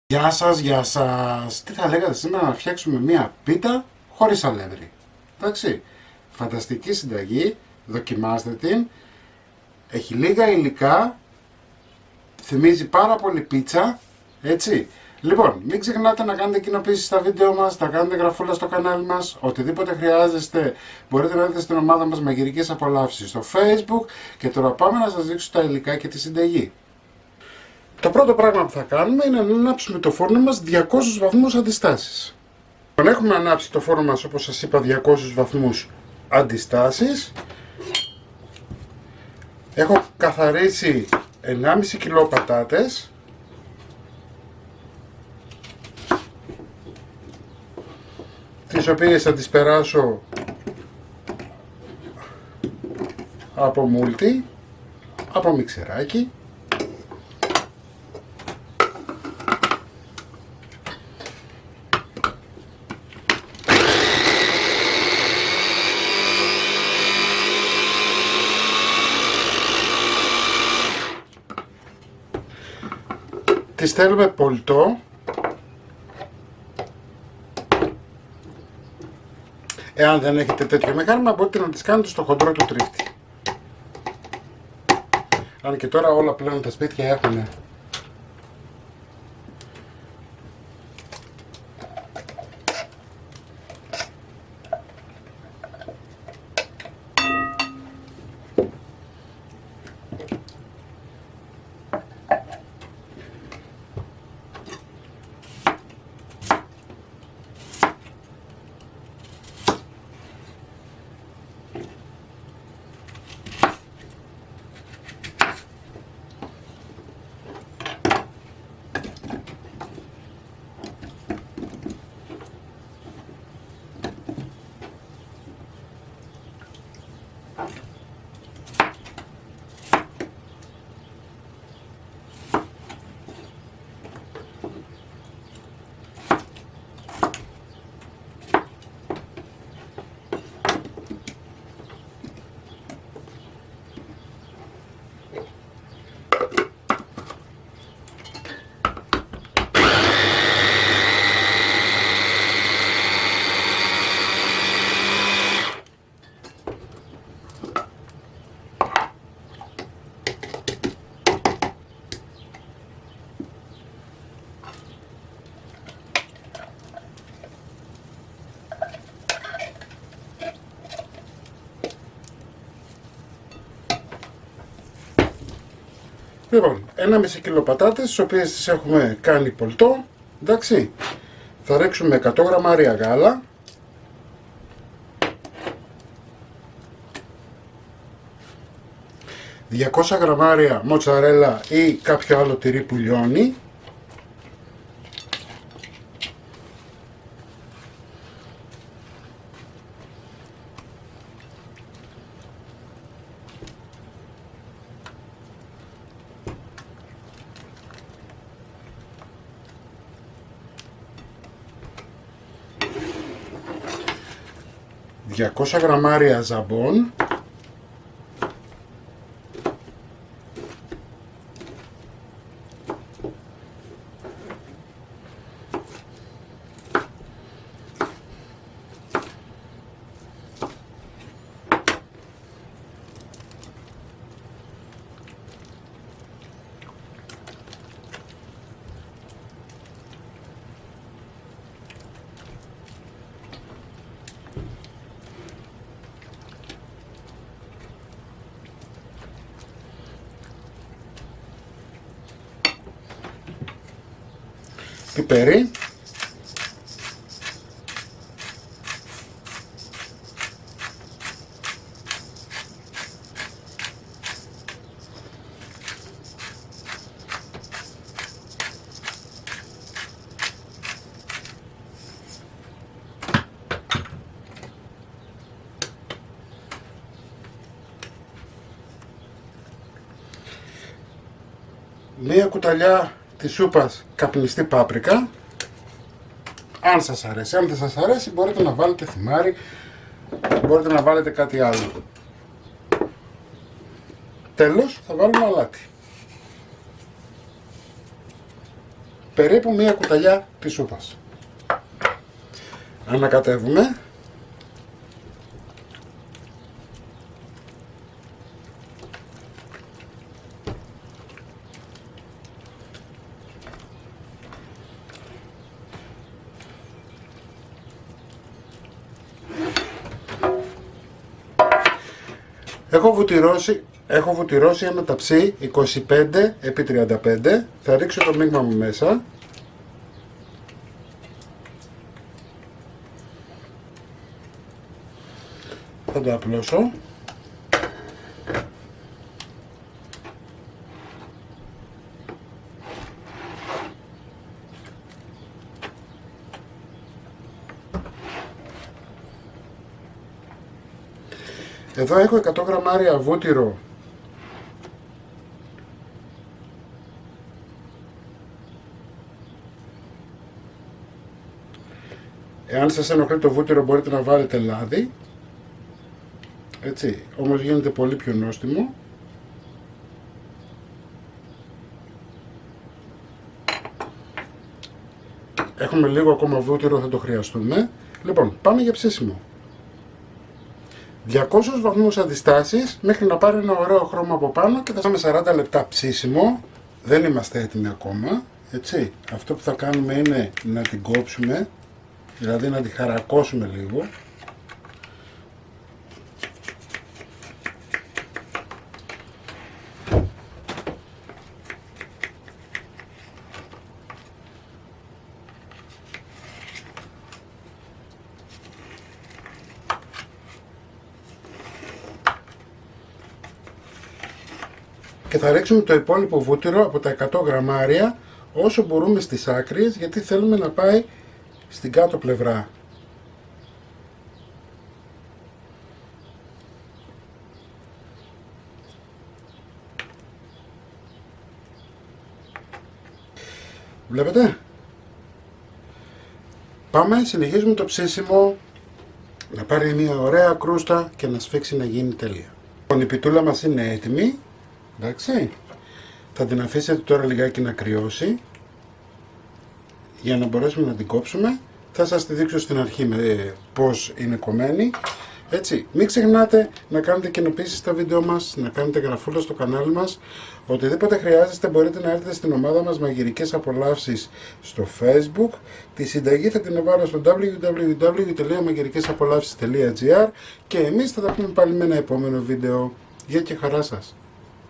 Γεια σας, γεια σας. Τι θα λέγατε σήμερα να φτιάξουμε μία πίτα χωρίς αλεύρι. Εντάξει, φανταστική συνταγή, δοκιμάστε την. Έχει λίγα υλικά, θυμίζει πάρα πολύ πίτσα, έτσι. Λοιπόν, μην ξεχνάτε να κάνετε κοινοποίηση στα βίντεο μας, να κάνετε γραφούλα στο κανάλι μας, οτιδήποτε χρειάζεστε μπορείτε να δείτε στην ομάδα μας μαγειρικές απολαύσεις στο Facebook και τώρα πάμε να σας δείξω τα υλικά και τη συνταγή. Το πρώτο πράγμα που θα κάνουμε είναι να ανάψουμε το φούρνο μας 200 βαθμούς αντιστάσεις. Όταν έχουμε ανάψει το φούρνο μας, όπως σας είπα, 200 βαθμούς αντιστάσεις, έχω καθαρίσει 1,5 κιλό πατάτες, τις οποίες θα τις περάσω από μούλτι, από μιξεράκι. Τις θέλουμε πολτό. Εάν δεν έχετε τέτοιο μηχάνημα μπορείτε να τις κάνετε στο χοντρό του τρίφτη. Αν και τώρα όλα πλέον τα σπίτια έχουν. Λοιπόν, 1,5 κιλό πατάτες, τις οποίες τις έχουμε κάνει πολτό, εντάξει. Θα ρίξουμε 100 γραμμάρια γάλα, ...200 γραμμάρια μοτσαρέλα ή κάποιο άλλο τυρί που λιώνει, ...200 γραμμάρια ζαμπόν, πιπέρι, μία κουταλιά της σούπας καπνιστή πάπρικα. Αν σας αρέσει, αν δεν σας αρέσει μπορείτε να βάλετε θυμάρι, μπορείτε να βάλετε κάτι άλλο. Τέλος θα βάλουμε αλάτι. Περίπου μία κουταλιά της σούπας. Ανακατεύουμε. Έχω βουτυρώσει ένα ταψί 25 επί 35. Θα ρίξω το μείγμα μου μέσα. Θα το απλώσω. Εδώ έχω 100 γραμμάρια βούτυρο Εάν σας ενοχλεί το βούτυρο μπορείτε να βάλετε λάδι, έτσι, όμως γίνεται πολύ πιο νόστιμο. Έχουμε λίγο ακόμα βούτυρο, θα το χρειαστούμε. Λοιπόν, πάμε για ψήσιμο. 200 βαθμούς αντιστάσεις μέχρι να πάρει ένα ωραίο χρώμα από πάνω και θα κάνουμε 40 λεπτά ψήσιμο. Δεν είμαστε έτοιμοι ακόμα, έτσι. Αυτό που θα κάνουμε είναι να την κόψουμε, δηλαδή να τη χαρακώσουμε λίγο. Και θα ρίξουμε το υπόλοιπο βούτυρο από τα 100 γραμμάρια όσο μπορούμε στις άκρες, γιατί θέλουμε να πάει στην κάτω πλευρά. Βλέπετε? Πάμε, συνεχίζουμε το ψήσιμο, να πάρει μια ωραία κρούστα και να σφίξει να γίνει τέλεια. Λοιπόν, η πιτούλα μας είναι έτοιμη. Εντάξει, θα την αφήσετε τώρα λιγάκι να κρυώσει για να μπορέσουμε να την κόψουμε. Θα σας τη δείξω στην αρχή με πώς είναι κομμένη. Έτσι, μην ξεχνάτε να κάνετε κοινοποίησεις στα βίντεο μας, να κάνετε γραφούλα στο κανάλι μας. Οτιδήποτε χρειάζεστε μπορείτε να έρθετε στην ομάδα μας Μαγειρικές Απολαύσεις στο Facebook. Τη συνταγή θα την βάλω στο www.magirikesapolavsis.gr και εμείς θα τα πούμε πάλι με ένα επόμενο βίντεο. Γεια και χαρά σας!